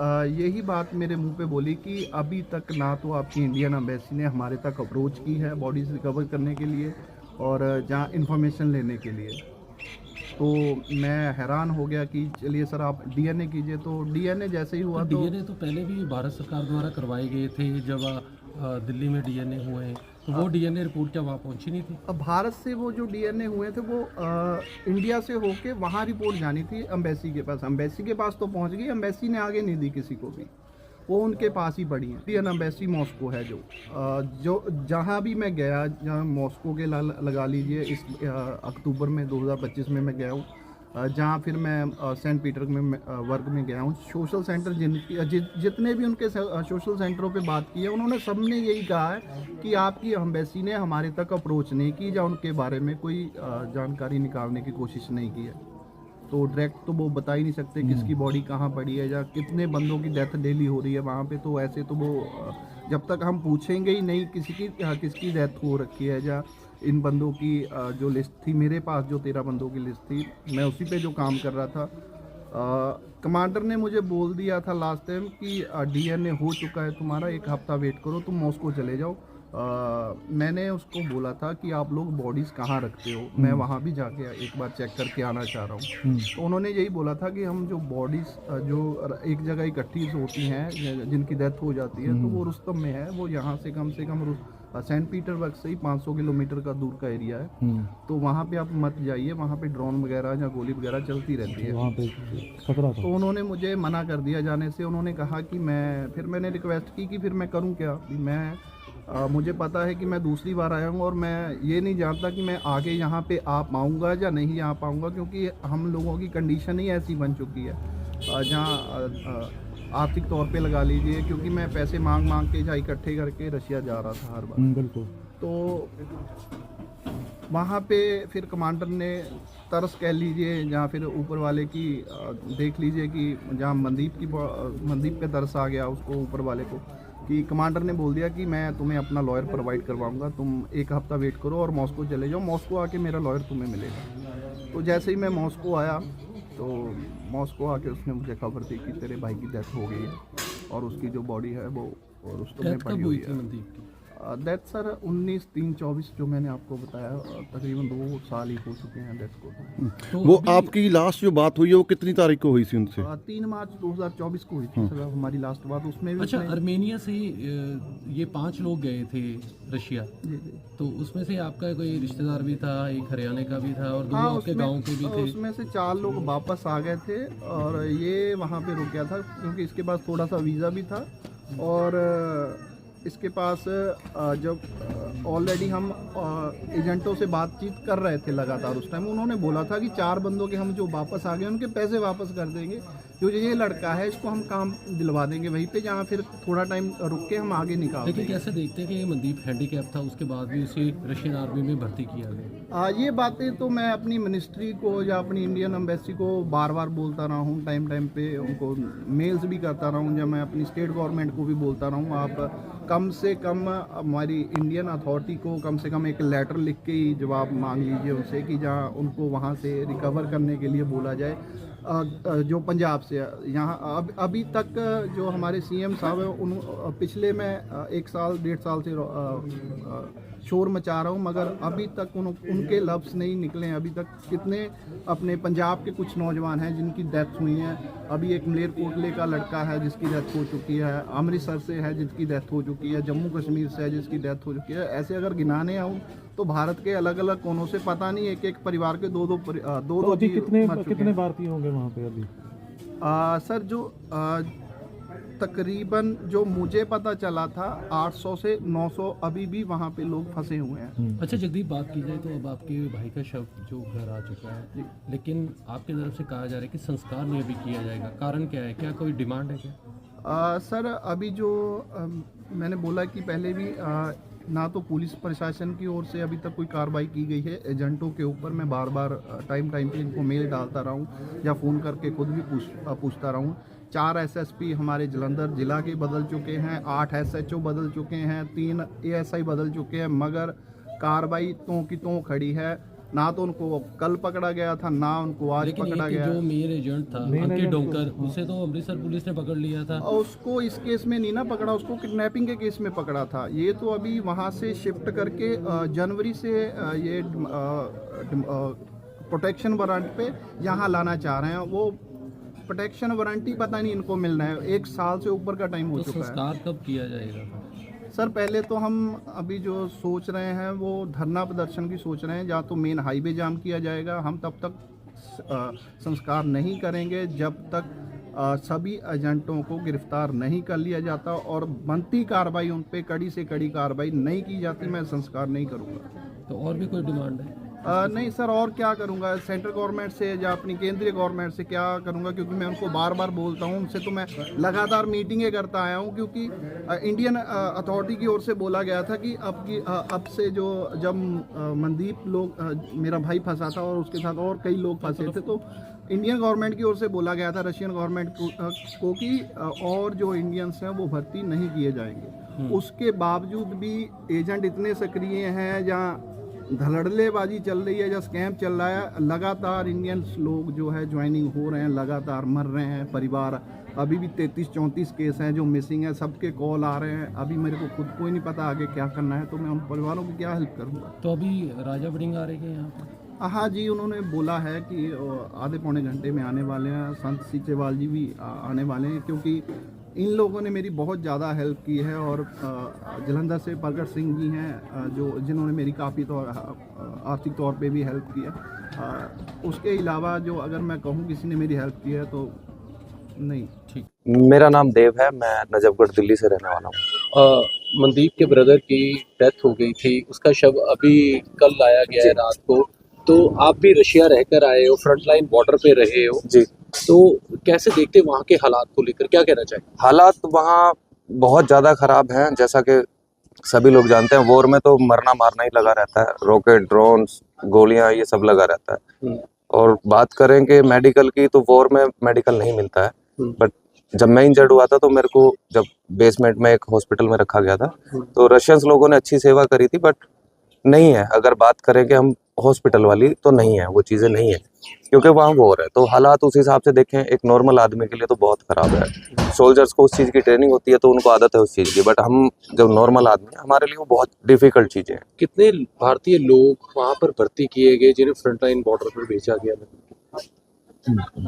यही बात मेरे मुंह पे बोली कि अभी तक ना तो आपकी इंडियन एम्बेसी ने हमारे तक अप्रोच की है बॉडीज़ रिकवर करने के लिए और जहाँ इन्फॉर्मेशन लेने के लिए। तो मैं हैरान हो गया कि चलिए सर आप डीएनए कीजिए, तो डीएनए जैसे ही तो हुआ तो डीएनए तो पहले भी भारत सरकार द्वारा करवाए गए थे जब दिल्ली में डीएनए हुए हैं, तो वो डीएनए रिपोर्ट क्या वहाँ पहुँची नहीं थी? अब भारत से वो जो डीएनए हुए थे वो इंडिया से होके वहाँ रिपोर्ट जानी थी एम्बेसी के पास। एम्बेसी के पास तो पहुँच गई, एम्बेसी ने आगे नहीं दी किसी को भी, वो उनके पास ही पड़ी है। इंडियन एम्बेसी मॉस्को है जो जहाँ भी मैं गया, जहाँ मॉस्को के लगा लीजिए इस अक्टूबर में 2025 में मैं गया हूँ, जहाँ फिर मैं सेंट पीटर में वर्क में गया हूँ। सोशल सेंटर जितने भी उनके सोशल सेंटरों पे बात की है, उन्होंने सबने यही कहा है कि आपकी एम्बेसी ने हमारे तक अप्रोच नहीं की या उनके बारे में कोई जानकारी निकालने की कोशिश नहीं की है। तो डायरेक्ट तो वो बता ही नहीं सकते किसकी बॉडी कहाँ पड़ी है या कितने बंदों की डेथ डेली हो रही है वहाँ पे। तो ऐसे तो वो जब तक हम पूछेंगे ही नहीं किसकी डेथ हो रखी है या इन बंदों की जो लिस्ट थी मेरे पास, जो 13 बंदों की लिस्ट थी, मैं उसी पे जो काम कर रहा था। कमांडर ने मुझे बोल दिया था लास्ट टाइम कि डीएनए हो चुका है तुम्हारा, 1 हफ्ता वेट करो, तुम मॉस्को चले जाओ। मैंने उसको बोला था कि आप लोग बॉडीज़ कहाँ रखते हो, मैं वहाँ भी जाके एक बार चेक करके आना चाह रहा हूँ। तो उन्होंने यही बोला था कि हम जो बॉडीज़ जो एक जगह इकट्ठी होती हैं जिनकी डेथ हो जाती है, तो वो रुस्तम में है। वो यहाँ से कम सेंट पीटरबर्ग से ही 500 किलोमीटर का दूर का एरिया है। तो वहाँ पे आप मत जाइए, वहाँ पे ड्रोन वगैरह या गोली वगैरह चलती रहती है, वहाँ पे खतरा था। तो उन्होंने मुझे मना कर दिया जाने से। उन्होंने कहा कि फिर मैंने रिक्वेस्ट की कि फिर मैं करूं क्या। मुझे पता है कि मैं दूसरी बार आया हूं और मैं ये नहीं जानता कि मैं आगे यहाँ पे आ पाऊँगा या नहीं आ पाऊँगा, क्योंकि हम लोगों की कंडीशन ही ऐसी बन चुकी है जहाँ आर्थिक तौर पे लगा लीजिए, क्योंकि मैं पैसे मांग के या इकट्ठे करके रशिया जा रहा था हर बार। बिल्कुल। तो वहाँ पे फिर कमांडर ने तरस कह लीजिए, जहाँ फिर ऊपर वाले की देख लीजिए कि जहाँ मनदीप पे तरस आ गया उसको, ऊपर वाले को, कि कमांडर ने बोल दिया कि मैं तुम्हें अपना लॉयर प्रोवाइड करवाऊंगा, तुम 1 हफ्ता वेट करो और मॉस्को चले जाओ, मॉस्को आके मेरा लॉयर तुम्हें मिलेगा। तो जैसे ही मैं मॉस्को आया, तो मॉस्को आके उसने मुझे खबर दी कि तेरे भाई की डेथ हो गई है और उसकी जो बॉडी है वो और उस में पड़ी हुई है। मनदीप की डेथ सर 19/3/24 जो मैंने आपको बताया, तकरीबन 2 साल ही हो चुके हैं डेथ को। तो वो अभी आपकी लास्ट जो बात हुई है वो कितनी तारीख को हुई थी उनसे? 3 मार्च 2024 को हुई थी सर हमारी लास्ट बात। उसमें भी अच्छा, उसने- अर्मेनिया से ये 5 लोग गए थे रशिया, जी जी। तो उसमें से आपका कोई रिश्तेदार भी था, एक हरियाणा का भी था और 2 हाँ, आपके गांव के भी थे। उसमें से 4 लोग वापस आ गए थे और ये वहाँ पे रुक गया था क्योंकि इसके पास थोड़ा सा वीज़ा भी था और इसके पास जब ऑलरेडी हम एजेंटों से बातचीत कर रहे थे लगातार उस टाइम, उन्होंने बोला था कि 4 बंदों के हम जो वापस आ गए उनके पैसे वापस कर देंगे, जो ये लड़का है इसको हम काम दिलवा देंगे वहीं पे, जहाँ फिर थोड़ा टाइम रुक के हम आगे निकाल लेकिन देंगे। कैसे देखते हैं कि ये मनदीप हैंडीकैप था, उसके बाद भी उसे रशियन आर्मी में भर्ती किया गया? ये बातें तो मैं अपनी मिनिस्ट्री को या अपनी इंडियन एम्बेसी को बार बार बोलता रहा हूँ, टाइम पे उनको मेल्स भी करता रहा हूँ, जब मैं अपनी स्टेट गवर्नमेंट को भी बोलता रहा हूँ, आप कम से कम हमारी इंडियन अथॉरिटी को कम से कम एक लेटर लिख के ही जवाब मांग लीजिए उनसे कि जहाँ उनको वहाँ से रिकवर करने के लिए बोला जाए। जो पंजाब से यहाँ अभी तक जो हमारे सीएम साहब हैं, पिछले मैं 1 साल 1.5 साल से शोर मचा रहा हूँ, मगर अभी तक उनके लफ्ज़ नहीं निकले हैं। अभी तक कितने अपने पंजाब के कुछ नौजवान हैं जिनकी डेथ हुई हैं। अभी एक मलेरकोटले का लड़का है जिसकी डेथ हो चुकी है, अमृतसर से है जिसकी डेथ हो चुकी है, जम्मू कश्मीर से है जिसकी डेथ हो चुकी है। ऐसे अगर गिनाने आऊँ तो भारत के अलग अलग कोनों से पता नहीं एक परिवार के दो अभी कितने भारतीय होंगे वहाँ पे अभी? सर जो तकरीबन जो मुझे पता चला था 800 से 900 अभी भी वहाँ पे लोग फंसे हुए हैं। अच्छा जगदीप, बात की जाए तो अब आपके भाई का शव जो घर आ चुका है, लेकिन आपकी तरफ से कहा जा रहा है कि संस्कार नहीं अभी किया जाएगा, कारण क्या है? क्या कोई डिमांड है क्या? सर अभी जो मैंने बोला कि पहले भी ना तो पुलिस प्रशासन की ओर से अभी तक कोई कार्रवाई की गई है एजेंटों के ऊपर। मैं बार बार टाइम पे इनको मेल डालता रहा हूँ या फ़ोन करके खुद भी पूछता रहा हूँ। 4 एसएसपी हमारे जलंधर जिला के बदल चुके हैं, 8 एसएचओ बदल चुके हैं, 3 एएसआई बदल चुके हैं, मगर कार्रवाई की खड़ी है। ना तो उनको कल पकड़ा गया था, ना उनको आज लेकिन पकड़ा एक गया। जो मेन एजेंट था अंकित डोंकर, उसे तो अमृतसर पुलिस ने पकड़ लिया था। और उसको इस केस में नहीं ना पकड़ा, उसको किडनैपिंग के केस में पकड़ा था। ये तो अभी वहाँ से शिफ्ट करके जनवरी से ये प्रोटेक्शन वारंट पे यहाँ लाना चाह रहे हैं। वो प्रोटेक्शन वारंट ही पता नहीं इनको मिलना है, 1 साल से ऊपर का टाइम हो तो चुका है। संस्कार कब किया जाएगा? सर पहले तो हम अभी जो सोच रहे हैं वो धरना प्रदर्शन की सोच रहे हैं, या तो मेन हाईवे जाम किया जाएगा। हम तब तक संस्कार नहीं करेंगे जब तक सभी एजेंटों को गिरफ्तार नहीं कर लिया जाता और बनती कार्रवाई उन पे कड़ी से कड़ी कार्रवाई नहीं की जाती, मैं संस्कार नहीं करूँगा। तो और भी कोई डिमांड है? नहीं सर, और क्या करूँगा, सेंट्रल गवर्नमेंट से या अपनी केंद्रीय गवर्नमेंट से क्या करूँगा, क्योंकि मैं उनको बार बार बोलता हूँ, उनसे तो मैं लगातार मीटिंगें करता आया हूँ। क्योंकि इंडियन अथॉरिटी की ओर से बोला गया था कि अब से जो जब मनदीप लोग मेरा भाई फंसा था और उसके साथ और कई लोग फंसे थे, तो इंडियन गवर्नमेंट की ओर से बोला गया था रशियन गवर्नमेंट को कि और जो इंडियंस हैं वो भर्ती नहीं किए जाएंगे। उसके बावजूद भी एजेंट इतने सक्रिय हैं, जहाँ धड़ल्लेबाजी चल रही है, जहाँ स्कैम चल रहा है, लगातार इंडियंस लोग जो है ज्वाइनिंग हो रहे हैं, लगातार मर रहे हैं परिवार। अभी भी 33-34 केस हैं जो मिसिंग है, सबके कॉल आ रहे हैं। अभी मेरे को खुद को ही नहीं पता आगे क्या करना है, तो मैं उन परिवारों की क्या हेल्प करूँगा। तो अभी राजा बड़िंग आ रहे हैं यहाँ पर? हाँ जी, उन्होंने बोला है कि आधे पौने घंटे में आने वाले हैं। संत सीचेवाल जी भी आने वाले हैं, क्योंकि इन लोगों ने मेरी बहुत ज़्यादा हेल्प की है। और जलंधर से प्रगट सिंह जी हैं जिन्होंने मेरी काफ़ी आर्थिक तौर पे भी हेल्प की है। उसके अलावा जो अगर मैं कहूँ किसी ने मेरी हेल्प की है तो नहीं। ठीक। मेरा नाम देव है, मैं नजफगढ़ दिल्ली से रहने वाला हूँ। मनदीप के ब्रदर की डेथ हो गई थी, उसका शव अभी कल लाया गया है रात को। तो आप भी रशिया रहकर आए हो, फ्रंटलाइन बॉर्डर पे रहे हो जी। तो कैसे देखते वहाँ के हालात को लेकर, क्या कहना चाहिए? हालात वहाँ बहुत ज़्यादा ख़राब हैं, जैसा कि सभी लोग जानते हैं। वॉर में तो मरना मारना ही लगा रहता है, रॉकेट, ड्रोन्स, गोलियां, ये सब लगा रहता है। और बात करें कि मेडिकल की, तो वॉर में मेडिकल नहीं मिलता है। बट जब मैं इंजर्ड हुआ था तो मेरे को जब बेसमेंट में एक हॉस्पिटल में रखा गया था, तो रशियंस लोगों ने अच्छी सेवा करी थी। बट नहीं है, अगर बात करें कि हम हॉस्पिटल वाली, तो नहीं है, वो चीज़ें नहीं है, क्योंकि वहाँ वॉर है। तो हालात उस हिसाब से देखें, एक नॉर्मल आदमी के लिए तो बहुत ख़राब है। सोल्जर्स को उस चीज़ की ट्रेनिंग होती है तो उनको आदत है उस चीज़ की, बट हम जब नॉर्मल आदमी हैं, हमारे लिए वो बहुत डिफ़िकल्ट चीज़ें हैं। कितने भारतीय लोग वहाँ पर भर्ती किए गए जिन्हें फ्रंटलाइन बॉर्डर पर भेजा गया?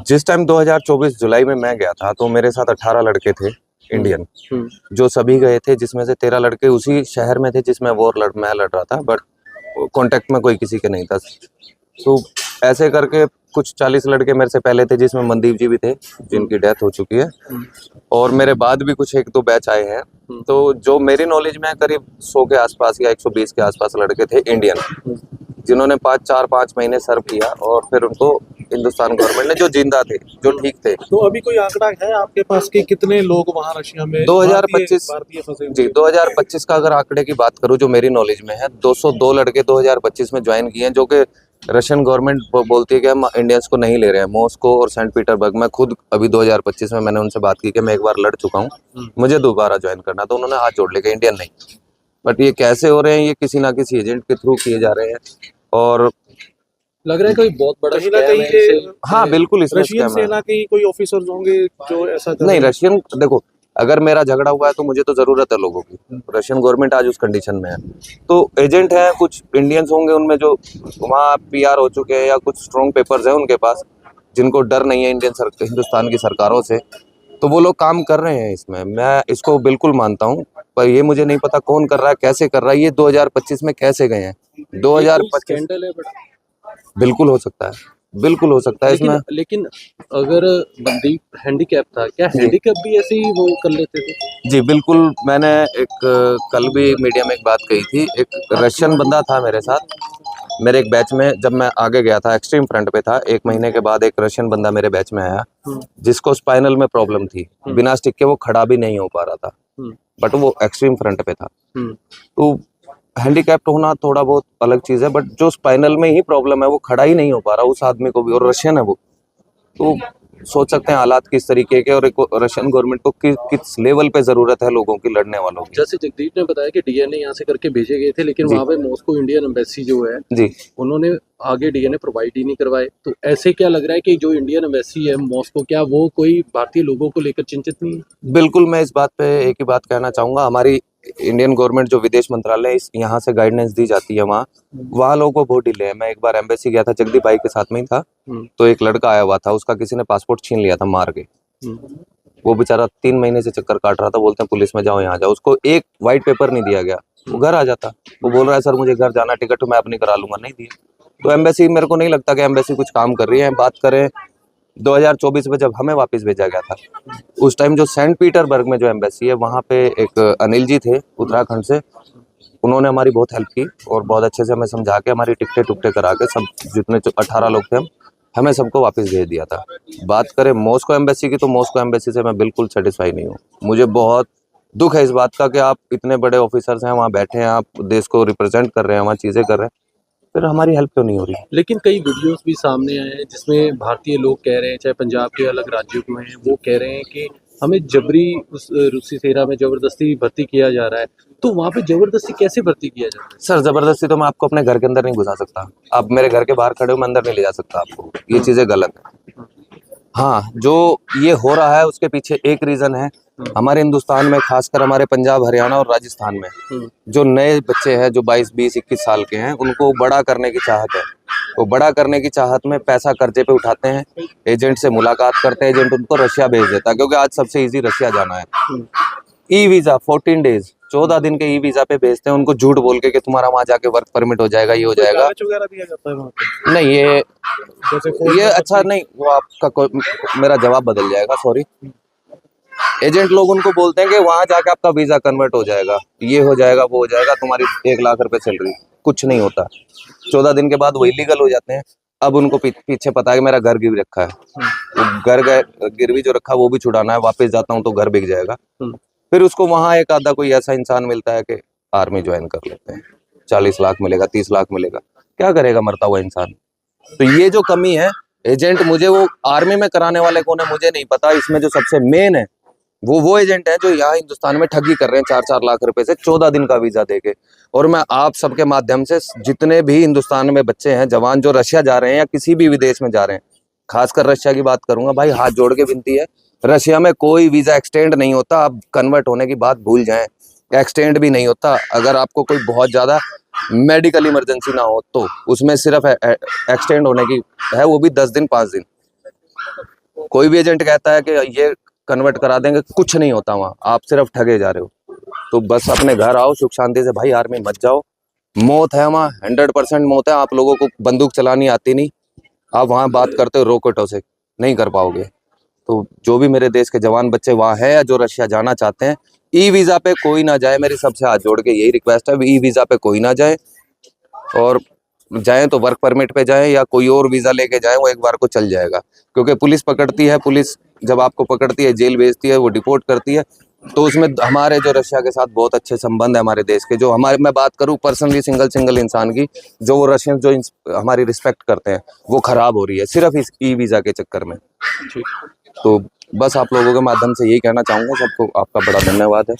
जिस टाइम 2024 जुलाई में मैं गया था, तो मेरे साथ 18 लड़के थे इंडियन, जो सभी गए थे, जिसमें से 13 लड़के उसी शहर में थे जिसमें मैं लड़ रहा था। बट कांटेक्ट में कोई किसी के नहीं था। तो ऐसे करके कुछ 40 लड़के मेरे से पहले थे, जिसमें मनदीप जी भी थे, जिनकी डेथ हो चुकी है। और मेरे बाद भी कुछ 1-2 बैच आए हैं। तो जो मेरी नॉलेज में करीब 100 के आसपास या 120 के आसपास लड़के थे इंडियन, जिन्होंने 4-5 महीने सर्व किया, और फिर उनको हिंदुस्तान गवर्नमेंट ने, जो जिंदा थे, जो ठीक थे। तो अभी कोई आंकड़ा है आपके पास कि कितने लोग वहाँ रशिया में 2025 भारतीय फंसे हुए? जी, 2025 का अगर आंकड़े की बात करूं, जो मेरी नॉलेज में है, 202 लड़के 2025 में ज्वाइन किए हैं, जो कि रशियन गवर्नमेंट बोलती है कि हम इंडियंस को नहीं ले रहे हैं। मॉस्को और सेंट पीटरबर्ग में खुद अभी 2025 में मैंने उनसे बात की कि मैं एक बार लड़ चुका हूं, मुझे दोबारा ज्वाइन करना, तो उन्होंने हाथ जोड़ लिया कि इंडियन नहीं। बट ये कैसे हो रहे हैं, ये किसी ना किसी एजेंट के थ्रू किए जा रहे हैं। और लग रहा है कोई बहुत बड़ा कहीं ना scam है कहीं इसे। हाँ, बिल्कुल इसमें रशियन स्कैम है। सेना के ही कोई ऑफिसर्स होंगे जो ऐसा कर नहीं, रहे हैं? रशियन, देखो, अगर मेरा झगड़ा हुआ है तो मुझे तो जरूरत है लोगों की। रशियन गवर्नमेंट आज उस कंडीशन में है, तो एजेंट हैं, कुछ इंडियंस होंगे उनमें जो वहाँ पीआर हो चुके हैं, या कुछ स्ट्रॉन्ग पेपर्स हैं उनके पास, जिनको डर नहीं है हिंदुस्तान की सरकारों से, तो वो लोग काम कर रहे हैं इसमें। मैं इसको बिल्कुल मानता हूँ, पर ये मुझे नहीं पता कौन कर रहा है, कैसे कर रहा है, ये 2025 में कैसे गए हैं। 2025 स्कैंडल है बड़ा। बिल्कुल हो सकता है, बिल्कुल हो सकता है इसमें। लेकिन अगर मनदीप हैंडीकैप था, क्या हैंडीकैप भी ऐसे ही वो कर लेते थे? जी बिल्कुल, मैंने एक कल भी मीडिया में एक बात कही थी। एक रशियन बंदा था मेरे साथ, मेरे एक बैच में, जब मैं आगे गया था, एक्सट्रीम फ्रंट पे था, 1 महीने के बाद एक रशियन बंदा मेरे बैच में आया, जिसको स्पाइनल में प्रॉब्लम थी, बिना स्टिक के वो खड़ा भी नहीं हो पा रहा था, बट वो एक्सट्रीम फ्रंट पे था। तो हैंडीकैप्ट होना थोड़ा बहुत अलग चीज़ है, बट जो स्पाइनल में ही प्रॉब्लम है, वो खड़ा ही नहीं हो पा रहा उस आदमी को भी, और रशियन है वो। तो सोच सकते हैं हालात किस तरीके के, और एक रशियन गवर्नमेंट को किस लेवल पे जरूरत है लोगों की, लड़ने वालों की। जैसे जगदीप ने बताया कि डीएनए यहाँ से करके भेजे गए थे, लेकिन जी। वहाँ पे मॉस्को इंडियन एम्बेसी जो है जी उन्होंने आगे डीएनए प्रोवाइड ही नहीं करवाए। तो ऐसे क्या लग रहा है कि जो इंडियन एम्बेसी है मॉस्को, क्या वो कोई भारतीय लोगों को लेकर चिंतित नहीं है? बिल्कुल, मैं इस बात पे एक ही बात कहना चाहूंगा, हमारी इंडियन गवर्नमेंट जो विदेश मंत्रालय है, इस यहाँ से गाइडेंस दी जाती है, वहाँ लोगों को बहुत डिले है। मैं एक बार एम्बेसी गया था, जगदीप भाई के साथ में ही था, तो एक लड़का आया हुआ था, उसका किसी ने पासपोर्ट छीन लिया था मार के। वो बेचारा 3 महीने से चक्कर काट रहा था, बोलते हैं पुलिस में जाओ, यहाँ जाओ, उसको एक व्हाइट पेपर नहीं दिया गया, वो घर आ जाता। वो बोल रहा है सर मुझे घर जाना, टिकट मैं अपनी करा लूंगा, नहीं दिया। तो एम्बेसी, मेरे को नहीं लगता कि एम्बेसी कुछ काम कर रही है। बात करें 2024 में जब हमें वापस भेजा गया था, उस टाइम जो सेंट पीटरबर्ग में जो एम्बेसी है, वहाँ पे एक अनिल जी थे उत्तराखंड से, उन्होंने हमारी बहुत हेल्प की और बहुत अच्छे से हमें समझा के हमारी टिकटें टुकटे करा के सब जितने 18 लोग थे हमें सबको वापस भेज दिया था। बात करें मॉस्को एम्बेसी की, तो मॉस्को एम्बेसी से मैं बिल्कुल सेटिस्फाई नहीं हूँ। मुझे बहुत दुख है इस बात का कि आप इतने बड़े ऑफिसर्स हैं, वहाँ बैठे हैं, आप देश को रिप्रेजेंट कर रहे हैं, वहाँ चीज़ें कर रहे हैं, फिर हमारी हेल्प क्यों नहीं हो रही है? लेकिन कई वीडियोस भी सामने आए हैं जिसमें भारतीय लोग कह रहे हैं, चाहे पंजाब के अलग राज्यों में हैं, वो कह रहे हैं कि हमें जबरी उस रूसी सेना में जबरदस्ती भर्ती किया जा रहा है। तो वहाँ पे जबरदस्ती कैसे भर्ती किया जाता है? सर जबरदस्ती तो मैं आपको अपने घर के अंदर नहीं घुसा सकता। आप मेरे घर के बाहर खड़े हो, मैं अंदर नहीं ले जा सकता आपको, ये चीज़ें गलत है। हाँ, जो ये हो रहा है उसके पीछे एक रीज़न है, हमारे हिंदुस्तान में, खासकर हमारे पंजाब, हरियाणा और राजस्थान में जो नए बच्चे हैं, जो 22, 20, 21 साल के हैं, उनको बड़ा करने की चाहत है। वो बड़ा करने की चाहत में पैसा कर्जे पे उठाते हैं, एजेंट से मुलाकात करते हैं, एजेंट उनको रशिया भेज देता है, क्योंकि आज सबसे ईजी रशिया जाना है। ई वीज़ा 14 डेज, 14 दिन के ई वीज़ा पे भेजते हैं उनको, झूठ बोल के कि तुम्हारा वहाँ जाके वर्क परमिट हो जाएगा, ये हो जाएगा। वगैरह दिया जाता है वहाँ पे? नहीं, जैसे ये अच्छा नहीं, वो आपका मेरा जवाब बदल जाएगा, सॉरी। एजेंट लोग उनको बोलते हैं कि वहां जाके आपका वीजा कन्वर्ट हो जाएगा, ये हो जाएगा, वो हो जाएगा, तुम्हारी 1 लाख रुपए सैलरी, कुछ नहीं होता। 14 दिन के बाद वो इलीगल हो जाते हैं। अब उनको पीछे पता है कि मेरा घर गिरवी रखा है, वो घर गिरवी जो रखा वो भी छुड़ाना है, वापस जाता हूँ तो घर बिक जाएगा। फिर उसको वहां एक आधा कोई ऐसा इंसान मिलता है कि आर्मी ज्वाइन कर लेते हैं, 40 लाख मिलेगा, 30 लाख मिलेगा, क्या करेगा मरता हुआ इंसान? तो ये जो कमी है, एजेंट मुझे वो आर्मी में कराने वाले कौन है मुझे नहीं पता। इसमें जो सबसे मेन है वो एजेंट है जो यहाँ हिंदुस्तान में ठगी कर रहे हैं 4-4 लाख रुपए से 14 दिन का वीजा देके। और मैं आप सबके माध्यम से जितने भी हिंदुस्तान में बच्चे हैं, जवान जो रशिया जा रहे हैं या किसी भी विदेश में जा रहे हैं, खासकर रशिया की बात करूंगा, भाई हाथ जोड़ के विनती है, रशिया में कोई वीजा एक्सटेंड नहीं होता। आप कन्वर्ट होने की बात भूल जाएं, एक्सटेंड भी नहीं होता। अगर आपको कोई बहुत ज्यादा मेडिकल इमरजेंसी ना हो तो उसमें सिर्फ एक्सटेंड होने की है, वो भी 10 दिन 5 दिन। कोई भी एजेंट कहता है कि ये कन्वर्ट करा देंगे, कुछ नहीं होता वहाँ, आप सिर्फ ठगे जा रहे हो। तो बस अपने घर आओ सुख शांति से, भाई आर्मी मत जाओ, मौत है वहाँ, 100% मौत है। आप लोगों को बंदूक चलानी आती नहीं, आप वहाँ बात करते हो रॉकेटों से, नहीं कर पाओगे। तो जो भी मेरे देश के जवान बच्चे वहाँ है या जो रशिया जाना चाहते हैं, ई वीज़ा पे कोई ना जाए, मेरी सबसे हाथ जोड़ के यही रिक्वेस्ट है, ई वीज़ा पे कोई ना जाए, और जाएं तो वर्क परमिट पे जाएं या कोई और वीज़ा लेके जाएं, वो एक बार को चल जाएगा। क्योंकि पुलिस पकड़ती है, पुलिस जब आपको पकड़ती है, जेल भेजती है, वो डिपोर्ट करती है। तो उसमें हमारे जो रशिया के साथ बहुत अच्छे संबंध है हमारे देश के, जो हमारे, मैं बात करूं पर्सनली सिंगल इंसान की, जो वो रशियन जो हमारी रिस्पेक्ट करते हैं, वो खराब हो रही है सिर्फ इस ई वीज़ा के चक्कर में। तो बस आप लोगों के माध्यम से यही कहना चाहूँगा सबको, आपका बड़ा धन्यवाद है।